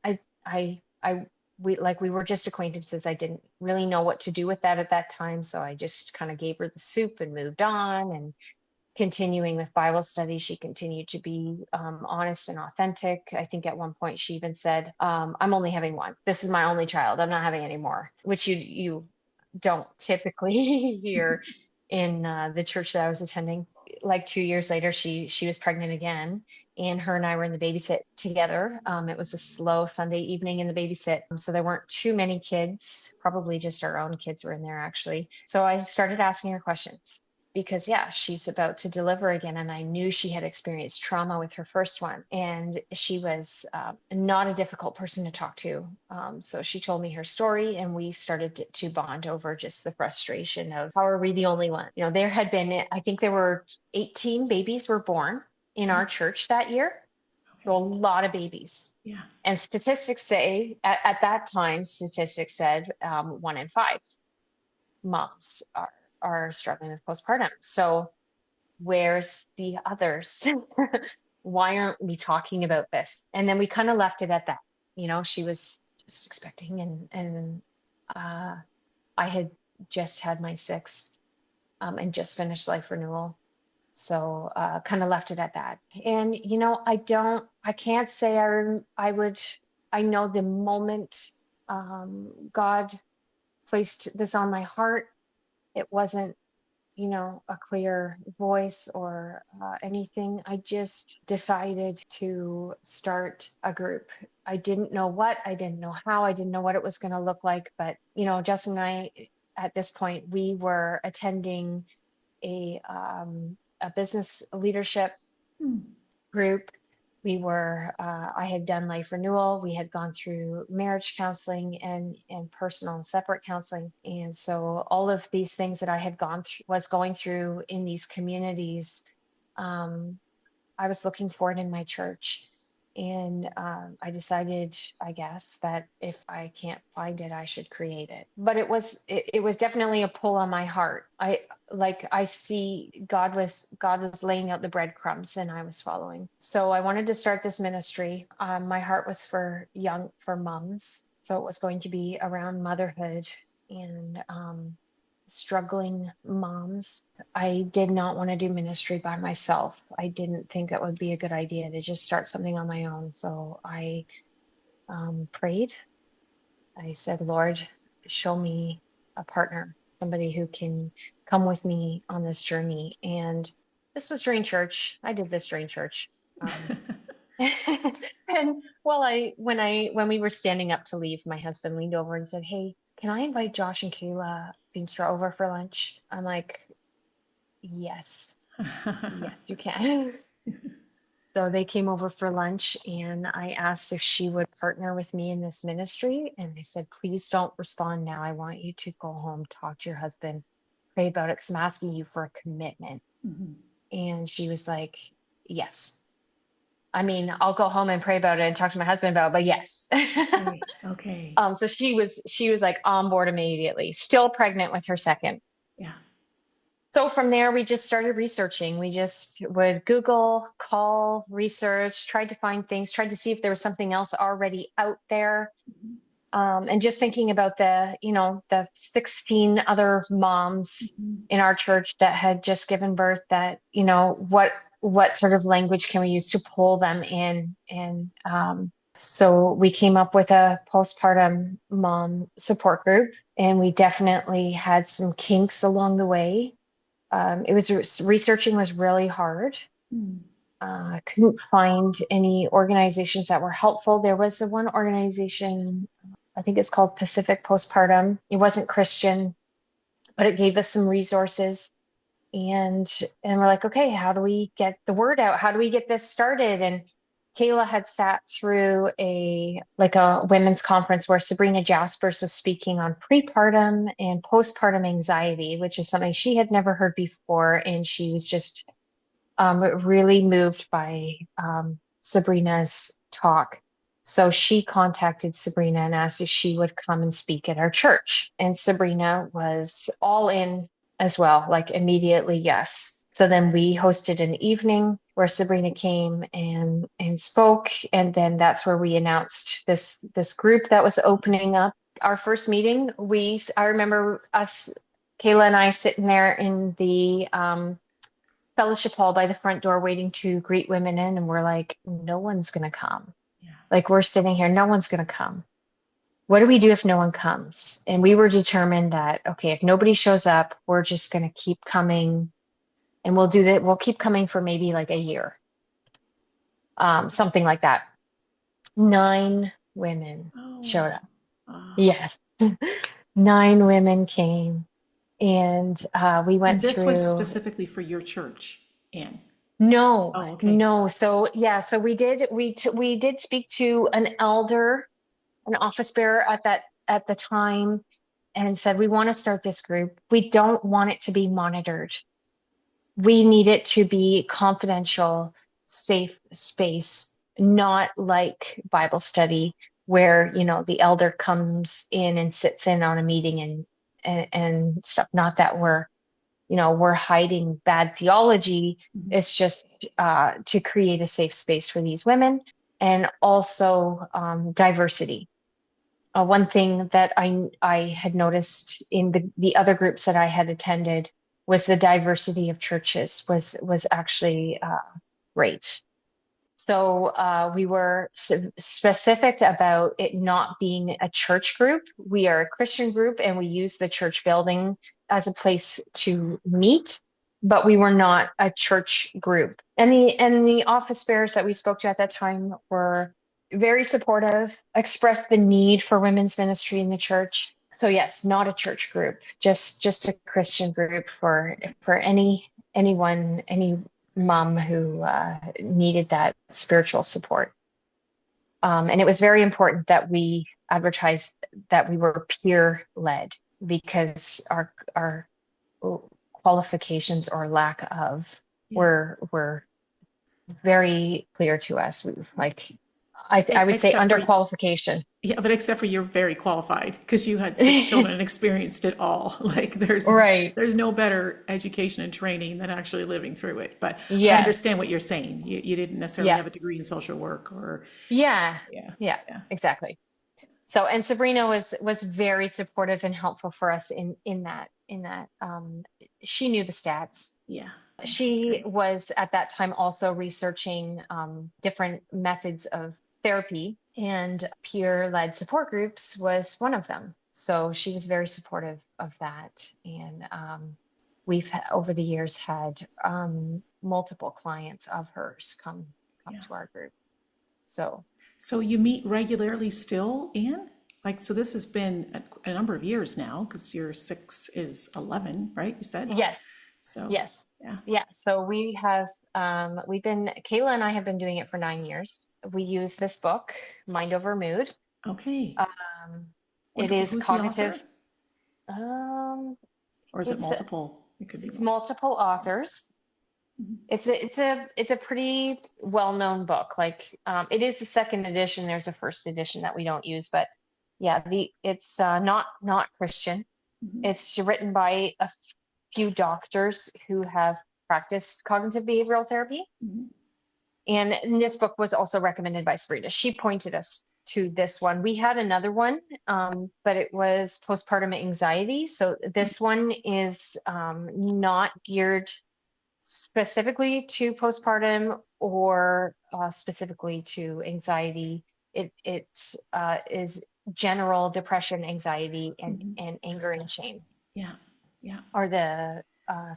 We were just acquaintances. I didn't really know what to do with that at that time, so I just kind of gave her the soup and moved on. And continuing with Bible study, she continued to be honest and authentic. I think at one point she even said, "I'm only having one. This is my only child. I'm not having any more," which you don't typically hear in the church that I was attending. Like 2 years later, she was pregnant again, and her and I were in the babysit together. It was a slow Sunday evening in the babysit, so there weren't too many kids. Probably just our own kids were in there actually. So I started asking her questions because yeah, she's about to deliver again, and I knew she had experienced trauma with her first one, and she was not a difficult person to talk to. So she told me her story, and we started to bond over just the frustration of how are we the only one? There had been, I think there were 18 babies were born in Oh, our church that year, so a okay. lot of babies. Yeah. And statistics say, at that time, statistics said 1 in 5 moms are struggling with postpartum. So where's the others? Why aren't we talking about this? And then we kind of left it at that. She was just expecting, and uh, I had just had my sixth, and just finished life renewal. So kind of left it at that. And I can't say I know the moment God placed this on my heart, it wasn't, a clear voice or anything. I just decided to start a group. I didn't know what, I didn't know how, I didn't know what it was going to look like. But, Justin and I, at this point, we were attending a business leadership Hmm. group. I had done life renewal. We had gone through marriage counseling and personal separate counseling. And so all of these things that I had was going through in these communities, um, I was looking for it in my church. And I decided, I guess, that if I can't find it, I should create it. But it was definitely a pull on my heart. I see God was laying out the breadcrumbs, and I was following. So I wanted to start this ministry. My heart was for moms. So it was going to be around motherhood and struggling moms. I did not want to do ministry by myself. I didn't think that would be a good idea to just start something on my own. So I prayed. I said, Lord, show me a partner, somebody who can come with me on this journey. And this was during church. I did this during church. And when we were standing up to leave, my husband leaned over and said, "Hey, can I invite Josh and Kayla Beanstra over for lunch?" I'm like, "Yes, yes, you can." So they came over for lunch, and I asked if she would partner with me in this ministry. And I said, "Please don't respond now. I want you to go home, talk to your husband, pray about it, because I'm asking you for a commitment." Mhm. And she was like, "Yes." I mean, I'll go home and pray about it and talk to my husband about it, but yes. Okay. Okay. So she was like on board immediately, still pregnant with her second. Yeah. So from there, we just started researching. We just would Google, call, research, tried to find things, tried to see if there was something else already out there. Mhm. And just thinking about the 16 other moms Mhm. in our church that had just given birth, that, what sort of language can we use to pull them in? And so we came up with a postpartum mom support group, and we definitely had some kinks along the way. Researching was really hard. Mm. Couldn't find any organizations that were helpful. There was one organization, I think it's called Pacific Postpartum. It wasn't Christian, but it gave us some resources. And we're like, okay, how do we get the word out? How do we get this started? And Kayla had sat through a women's conference where Sabrina Jaspers was speaking on prepartum and postpartum anxiety, which is something she had never heard before. And she was just really moved by Sabrina's talk. So she contacted Sabrina and asked if she would come and speak at our church. And Sabrina was all in as well, like immediately, yes. So then we hosted an evening where Sabrina came and spoke. And then that's where we announced this group that was opening up. Our first meeting, I remember us, Kayla and I, sitting there in the fellowship hall by the front door waiting to greet women in, and we're like, no one's going to come. Yeah. Like, we're sitting here, no one's going to come. What do we do if no one comes? And we were determined that, okay, if nobody shows up, we're just going to keep coming, and we'll do that. We'll keep coming for maybe like a year, something like that. 9 women Oh. showed up. Oh. Yes. 9 women came, and we And went this was through. specifically for your church, Anne. No, Oh, okay. no. So yeah, so we did speak to an elder, an office bearer at the time, and said, we want to start this group. We don't want it to be monitored. We need it to be confidential, safe space, not like Bible study where, the elder comes in and sits in on a meeting and stuff. Not that we're hiding bad theology. Mhm. It's just to create a safe space for these women, and also diversity. One thing that I had noticed in the other groups that I had attended was the diversity of churches was actually great. So we were specific about it not being a church group. We are a Christian group and we use the church building as a place to meet, but we were not a church group. And the office bearers that we spoke to at that time were very supportive, expressed the need for women's ministry in the church. So yes, not a church group, just a Christian group for anyone, any mom who needed that spiritual support. And it was very important that we advertised that we were peer led, because our qualifications or lack of Yeah. were very clear to us. Like I would say Except for, underqualification. yeah, but except for you're very qualified because you had six children and experienced it all. Like Right. there's no better education and training than actually living through it. But I Yes. understand what you're saying. You didn't necessarily Yeah. have a degree in social work or, Yeah. yeah, Yeah. yeah, Exactly. So, and Sabrina was very supportive and helpful for us in that she knew the stats. yeah. That's She great. was at that time also researching different methods of therapy, and peer-led support groups was one of them. So she was very supportive of that. And over the years had multiple clients of hers come Yeah. to our group. So So you meet regularly still, Anne? Like, so this has been a number of years now because your six is 11, right? You said? yes, So, yes. yeah. Yeah, so Kayla and I have been doing it for 9 years. We use this book, Mind Over Mood. Okay. Um, it Wonderful. is Who's the author? cognitive. Um, Or is it it's multiple? It could be it's multiple. multiple authors. It's a pretty well-known book. Like it is the second edition. There's a first edition that we don't use, but yeah, the it's not Christian. Mhm. It's written by a few doctors who have practiced cognitive behavioral therapy. Mhm. And this book was also recommended by Sabrina. She pointed us to this one. We had another one, but it was postpartum anxiety. So this one is not geared specifically to postpartum or specifically to anxiety. It is general depression, anxiety, and Mhm. anger and shame Yeah. Yeah. are the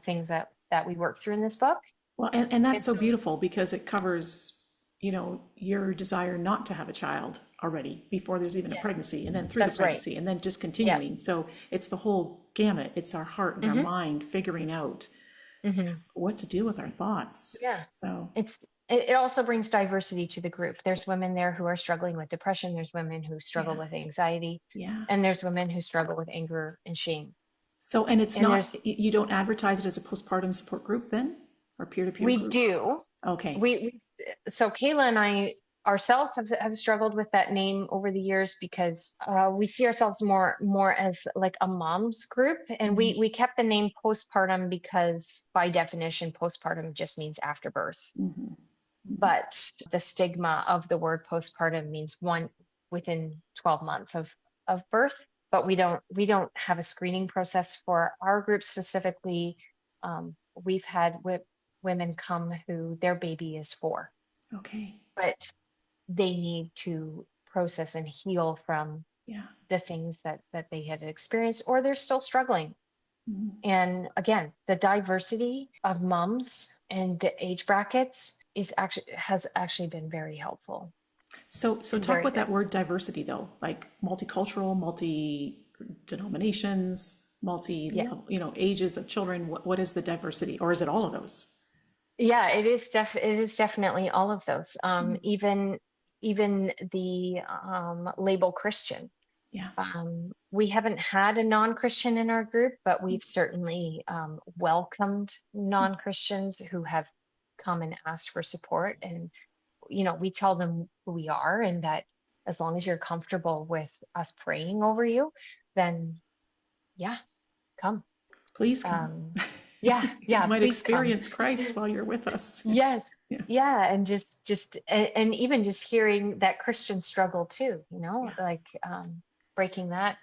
things that we work through in this book. Well, and that's And so so, beautiful because it covers, your desire not to have a child already before there's even a yes, pregnancy, and then through the that's right. pregnancy, and then just Yeah. continuing. So it's the whole gamut. It's our heart and our hmm mind figuring out hmm what to do with our thoughts. Yeah. So, It also brings diversity to the group. There's women there who are struggling with depression. There's women who struggle yeah. with anxiety, Yeah. and there's women who struggle with anger and shame. So, and it's And not, you don't advertise it as a postpartum support group then, or peer-to-peer we group? do. Okay. So Kayla and I ourselves have struggled with that name over the years, because we see ourselves more as like a mom's group, and Mhm. we kept the name postpartum because by definition postpartum just means after birth. Mhm. But the stigma of the word postpartum means one within 12 months of birth. But we don't have a screening process for our group specifically. We've had women come who their baby is 4, Okay. but they need to process and heal from Yeah. the things that they had experienced, or they're still struggling. Mhm. And again, the diversity of moms and the age brackets has actually been very helpful So and talk very about good. that word diversity though, like multicultural, multi denominations, multi Yeah. level, ages of children. What is the diversity, or is it all of those? Yeah, it is definitely all of those. Mhm. Even the label Christian. Yeah. We haven't had a non-Christian in our group, but we've certainly welcomed non-Christians who have come and asked for support. And, we tell them who we are, and that as long as you're comfortable with us praying over you, then yeah, come. Please come. Um, You Yeah, might please come. experience Christ while you're with us. Yes. Yeah. Yeah, and and even just hearing that Christian struggle too, Yeah. like breaking that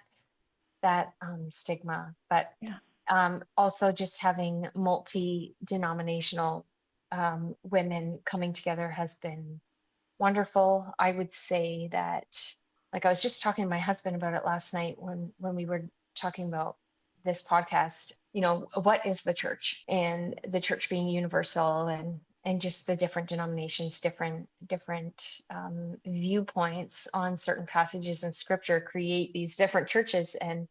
stigma, but Yeah. also just having multi-denominational women coming together has been wonderful. I would say that, like I was just talking to my husband about it last night when we were talking about this podcast, what is the church, and the church being universal, and just the different denominations, different viewpoints on certain passages in scripture create these different churches, and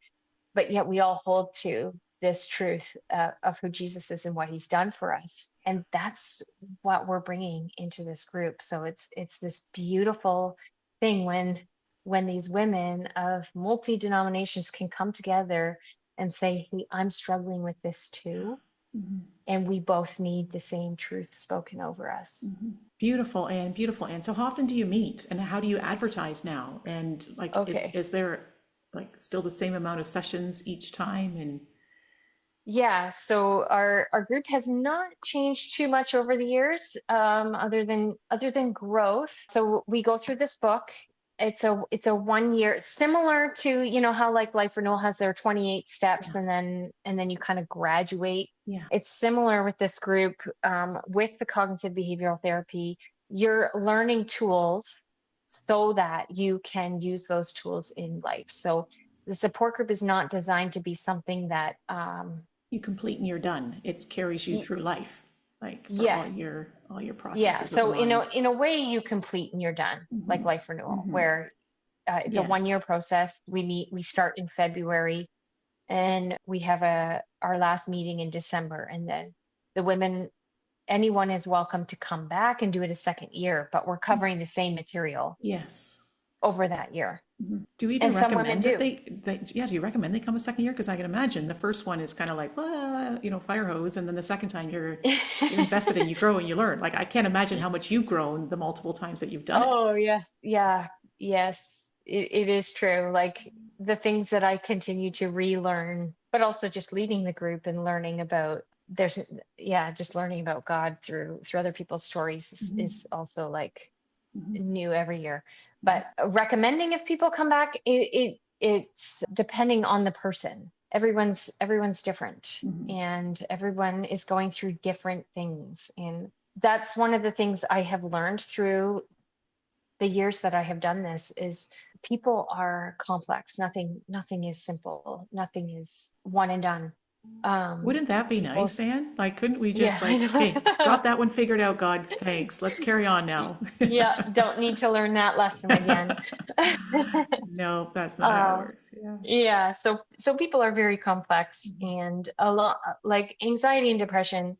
but yet we all hold to this truth of who Jesus is and what he's done for us. And that's what we're bringing into this group. So it's this beautiful thing when these women of multi denominations can come together and say, hey, I'm struggling with this too. Mhm. And we both need the same truth spoken over us. Beautiful, and beautiful. And so how often do you meet and how do you advertise now? And like, Okay. is there like still the same amount of sessions each time? And Yeah, so our group has not changed too much over the years, other than growth. So we go through this book. It's a 1 year, similar to how like Life Renewal has their 28 steps, yeah, and then you kind of graduate. yeah. It's similar with this group, with the cognitive behavioral therapy. You're learning tools so that you can use those tools in life. So the support group is not designed to be something that You complete and you're done. It carries you Y- through life, like for yes. all your Yeah. processes of the So mind. in a way you complete and you're done, like Life Renewal, where it's a 1 year Yes. process. We start in February, and we have our last meeting in December. And then the women, anyone is welcome to come back and do it a second year, but we're covering the same material Yes. over that year. Do you even And some women recommend that do. yeah, do you recommend they come a second year? Because I can imagine the first one is kind of like, well, fire hose. And then the second time you're invested and you grow and you learn. Like, I can't imagine how much you've grown the multiple times that you've done it. Oh, yes. Yeah. Yes. It is true. Like the things that I continue to relearn, but also just leading the group and learning about just learning about God through other people's stories is also like new every year. But recommending if people come back, it's depending on the person. Everyone's different, and everyone is going through different things. And that's one of the things I have learned through the years that I have done this is people are complex. Nothing is simple. Nothing is one and done. Wouldn't that be nice, People's Anne? Like, couldn't we Yeah, just I like, okay, know. got that one figured out, God, thanks. Let's carry on now. Yeah, don't need to learn that lesson again. No, that's not how it Uh, works. Yeah. yeah, so people are very complex, and a lot like anxiety and depression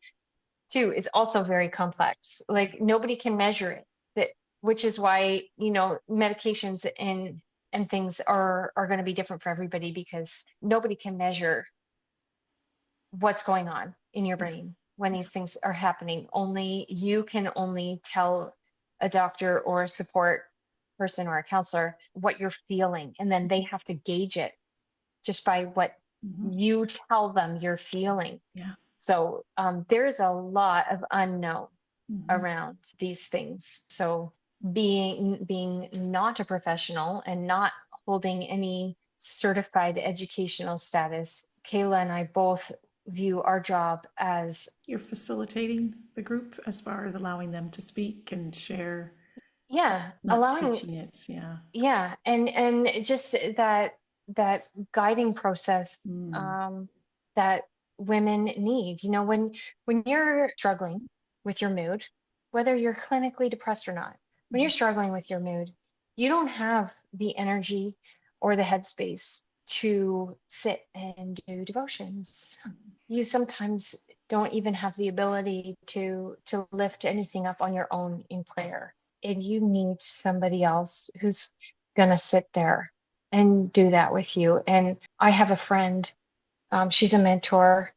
too is also very complex. Like nobody can measure it. That which is why, medications and things are going to be different for everybody, because nobody can measure what's going on in your Yeah. brain when Yeah. these things are happening. Only you can only tell a doctor or a support person or a counselor what you're feeling, and then they have to gauge it just by what you tell them you're feeling. Yeah. So there's a lot of unknown around these things. So being not a professional and not holding any certified educational status, Kayla and I both view our job as, You're facilitating the group as far as allowing them to speak and share, yeah, not allowing, teaching it. Yeah. yeah, and just that guiding process um, that women need. When you're struggling with your mood, whether you're clinically depressed or not, when you're struggling with your mood, you don't have the energy or the headspace to sit and do devotions. You sometimes don't even have the ability to lift anything up on your own in prayer, and you need somebody else who's going to sit there and do that with you. And I have a friend, she's a mentor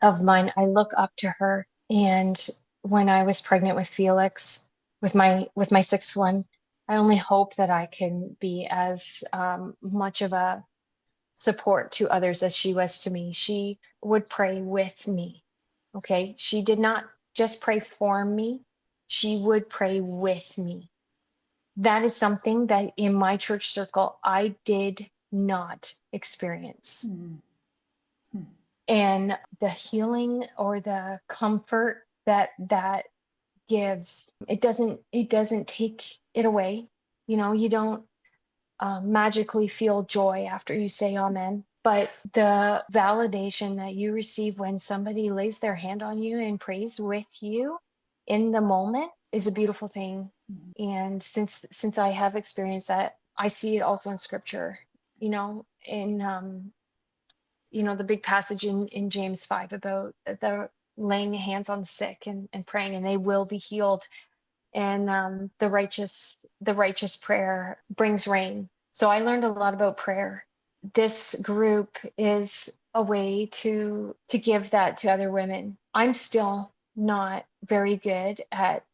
of mine. I look up to her. And when I was pregnant with Felix, with my sixth one, I only hope that I can be as much of a support to others as she was to me. She would pray with me Okay. She did not just pray for me, she would pray with me. That is something that in my church circle I did not experience. Mm. Mm. And the healing or the comfort that that gives, it doesn't take it away. You don't magically feel joy after you say amen. But the validation that you receive when somebody lays their hand on you and prays with you in the moment is a beautiful thing. Mm. And since I have experienced that, I see it also in scripture, in the big passage in James 5 about the laying hands on the sick and praying, and they will be healed. And the righteous prayer brings rain. So I learned a lot about prayer. This group is a way to give that to other women. I'm still not very good at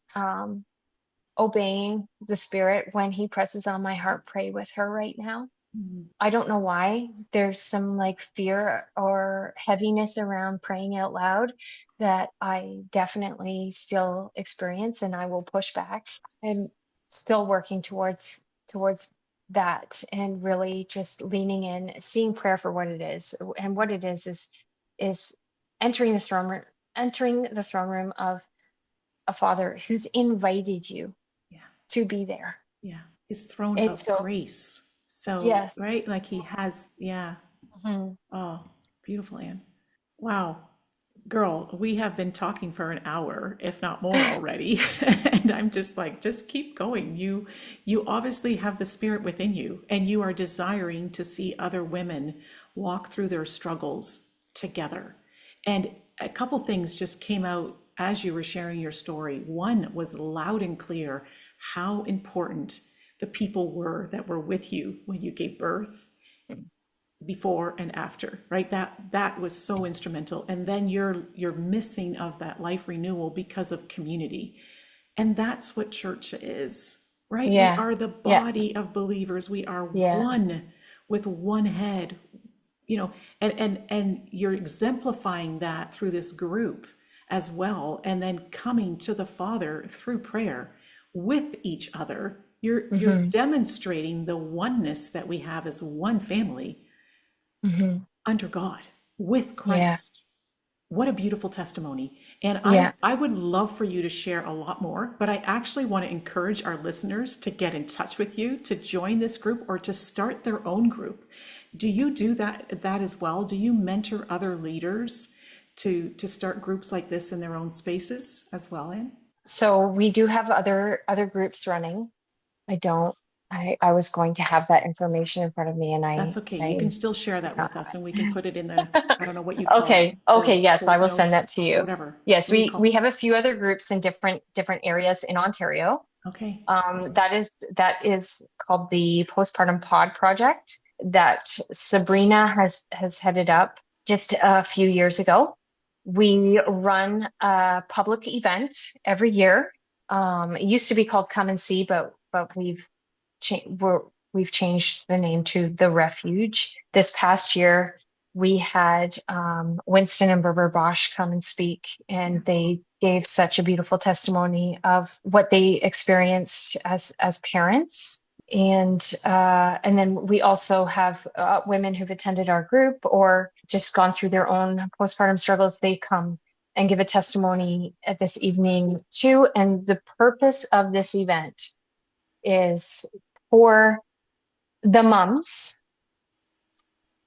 obeying the Spirit when He presses on my heart, pray with her right now. Mm. I don't know why. There's some like fear or heaviness around praying out loud that I definitely still experience, and I will push back. I'm still working towards that, and really just leaning in, seeing prayer for what it is. And what it is entering the throne room of a Father who's invited you Yeah. to be there. Yeah. His throne And of so, grace. So, yes. right? Like he has, yeah. Mhm. Oh, beautiful, Anne. Wow. Girl, we have been talking for an hour, if not more already. And I'm just like, just keep going. You obviously have the spirit within you, and you are desiring to see other women walk through their struggles together. And a couple things just came out as you were sharing your story. One was loud and clear how important the people were that were with you when you gave birth, before and after, right? That was so instrumental. And then you're missing of that life renewal because of community. And that's what church is, right? We Yeah. are the Yeah. body of believers. We are Yeah. one with one head, and you're exemplifying that through this group as well, and then coming to the Father through prayer with each other. You're Hmm. demonstrating the oneness that we have as one family Hmm. under God with Yeah. Christ. What a beautiful testimony. And Yeah. I would love for you to share a lot more, but I actually want to encourage our listeners to get in touch with you, to join this group, or to start their own group. Do you do that as well? Do you mentor other leaders to start groups like this in their own spaces as well, Anne? So we do have other groups running. I don't. I was going to have that information in front of me, and That's I okay. You can I still share did that not with us, and we can have put it in the, it. I don't know what you call it, Okay. the Okay. Yes, I Coles will send that notes to or you. whatever. Yes, What do you we call have a few other groups in different areas in Ontario. it? Okay. That is called the Postpartum Pod Project that Sabrina has headed up just a few years ago. We run a public event every year. It used to be called Come and See, but we've changed the name to The Refuge. This past year, we had Winston and Berber Bosch come and speak, Yeah. and they gave such a beautiful testimony of what they experienced as parents. And then we also have women who've attended our group or just gone through their own postpartum struggles. They come and give a testimony at this evening too. And the purpose of this event is for the moms,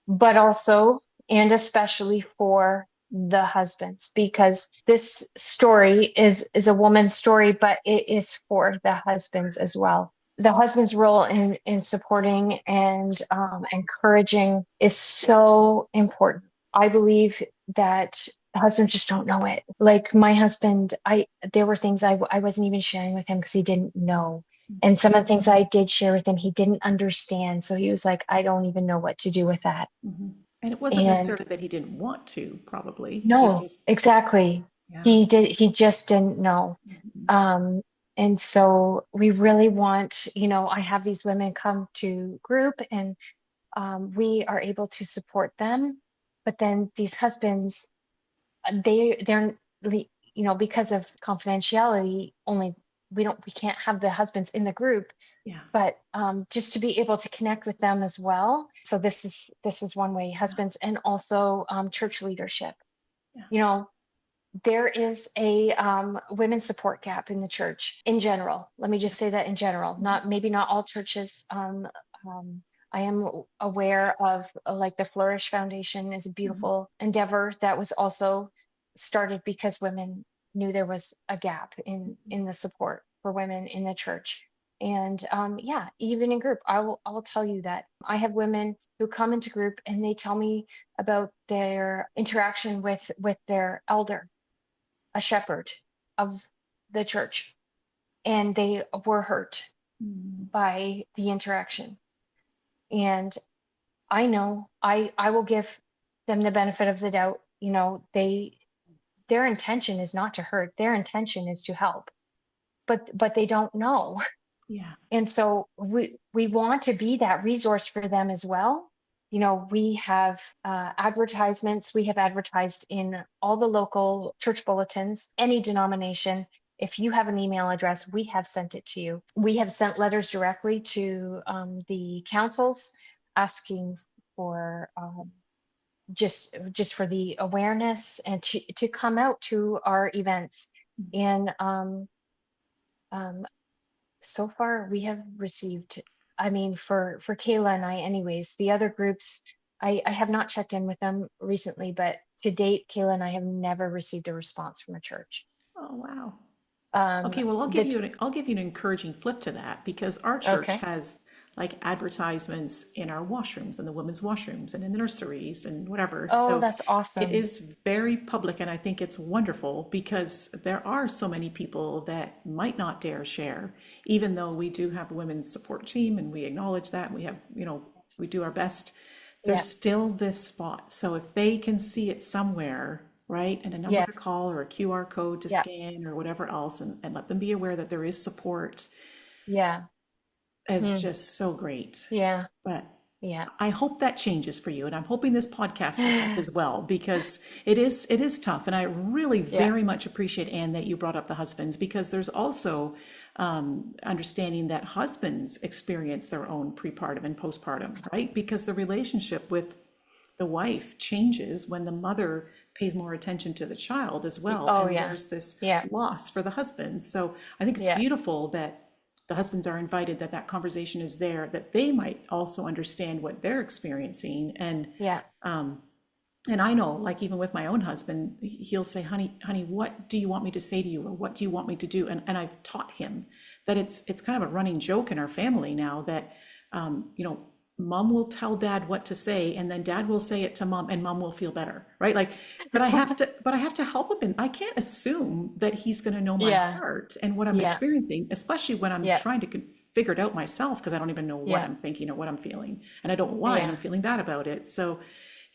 but also and especially for the husbands, because this story is a woman's story, but it is for the husbands as well. The husband's role in supporting and encouraging is so important. I believe that husbands just don't know it. Like my husband, I there were things I wasn't even sharing with him because he didn't know. And some of the things I did share with him, he didn't understand. So he was like, I don't even know what to do with that. Hmm. And it wasn't And necessarily that he didn't want to, probably. He no, just, exactly. yeah. He just didn't know. Mhm. Um, and so we really want, I have these women come to group, and we are able to support them. But then these husbands, they're because of confidentiality, only we can't have the husbands in the group, Yeah. but just to be able to connect with them as well. So this is one way, Yeah. husbands, and also church leadership. Yeah. You know, there is a women's support gap in the church in general. Let me just say that in general, Mhm. not maybe not all churches. I am aware of like the Flourish Foundation is a Mhm. beautiful endeavor that was also started because women knew there was a gap in the support for women in the church. And yeah, even in group, I will tell you that I have women who come into group and they tell me about their interaction with their elder, a shepherd of the church, and they were hurt Mhm. by the interaction. And I know I will give them the benefit of the doubt. Their intention is not to hurt. Their intention is to help, but they don't know. Yeah. And so we want to be that resource for them as well. We have advertisements. We have advertised in all the local church bulletins, any denomination. If you have an email address, we have sent it to you. We have sent letters directly to the councils asking for just for the awareness and to come out to our events. And um, so far we have received, I mean, for Kayla and I anyways, the other groups, I have not checked in with them recently, but to date, Kayla and I have never received a response from a church. Oh, wow. Um, Okay, well, the I'll give you an encouraging flip to that because our church okay. has like advertisements in our washrooms and the women's washrooms and in the nurseries and whatever. Oh, So that's it awesome. is very public, and I think it's wonderful because there are so many people that might not dare share, even though we do have a women's support team and we acknowledge that and we have, we do our best. There's Yeah. still this spot. So if they can see it somewhere, right, and a number to Yes. call or a QR code to Yeah. scan or whatever else, and let them be aware that there is support, Yeah. is Hmm. just so great. Yeah. But Yeah. I hope that changes for you, and I'm hoping this podcast will help as well because it is tough, and I really Yeah. very much appreciate, Anne, that you brought up the husbands because there's also understanding that husbands experience their own prepartum and postpartum, right? Because the relationship with the wife changes when the mother pays more attention to the child as well, Oh, and yeah. there's this Yeah. loss for the husband. So I think it's Yeah. beautiful that the husbands are invited, that that conversation is there, that they might also understand what they're experiencing. Yeah. And I know, like even with my own husband, he'll say, honey, what do you want me to say to you, or what do you want me to do? And I've taught him that it's kind of a running joke in our family now that mom will tell dad what to say, and then dad will say it to mom, and mom will feel better, right? Like, but I have to help him, and I can't assume that he's going to know my Yeah. heart and what I'm Yeah. experiencing, especially when I'm Yeah. trying to figure it out myself because I don't even know what Yeah. I'm thinking or what I'm feeling, and I don't know why, and I'm Yeah. feeling bad about it. So,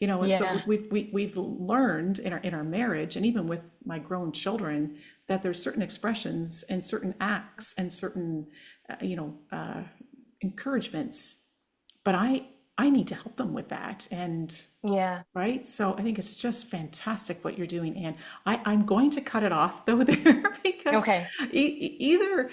and so Yeah. we've learned in our marriage, and even with my grown children, that there's certain expressions and certain acts and certain, encouragements, but I need to help them with that. And Yeah. right, so I think it's just fantastic what you're doing, and I'm going to cut it off though there because Okay. either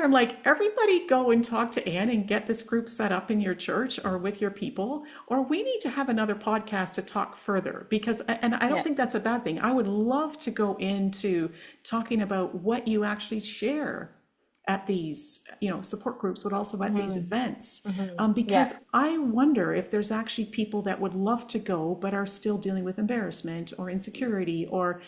I'm like, everybody go and talk to Anne and get this group set up in your church or with your people, or we need to have another podcast to talk further, because, and I don't Yeah. think that's a bad thing. I would love to go into talking about what you actually share at these, support groups, but also at these Hmm. events. Hmm. Yeah. Because I wonder if there's actually people that would love to go, but are still dealing with embarrassment or insecurity, or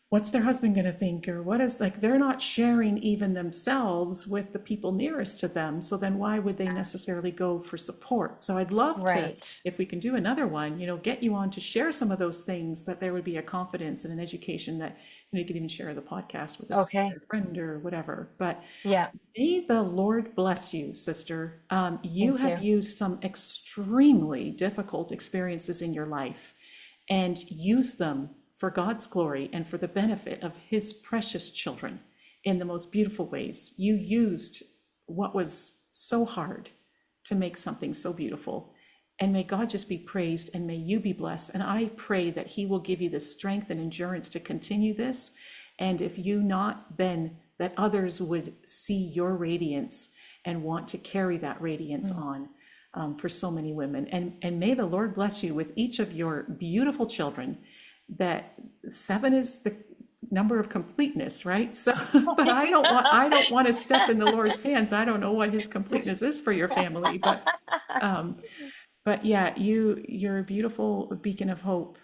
what's their husband going to think, or what is, like, they're not sharing even themselves with the people nearest to them. So then why would they necessarily go for support? So I'd love to, Right. if we can do another one, get you on to share some of those things, that there would be a confidence and an education that you could even share the podcast with a Okay. sister, friend, or whatever. But Yeah. may the Lord bless you, sister. You Thank have you. used some extremely difficult experiences in your life and use them for God's glory and for the benefit of His precious children in the most beautiful ways. You used what was so hard to make something so beautiful. And may God just be praised and may you be blessed. And I pray that He will give you the strength and endurance to continue this. And if you not, then that others would see your radiance and want to carry that radiance Mm. on, for so many women. And may the Lord bless you with each of your beautiful children. That 7 is the number of completeness, right? So, but I don't want to step in the Lord's hands. I don't know what His completeness is for your family, um, but yeah, you're a beautiful beacon of hope,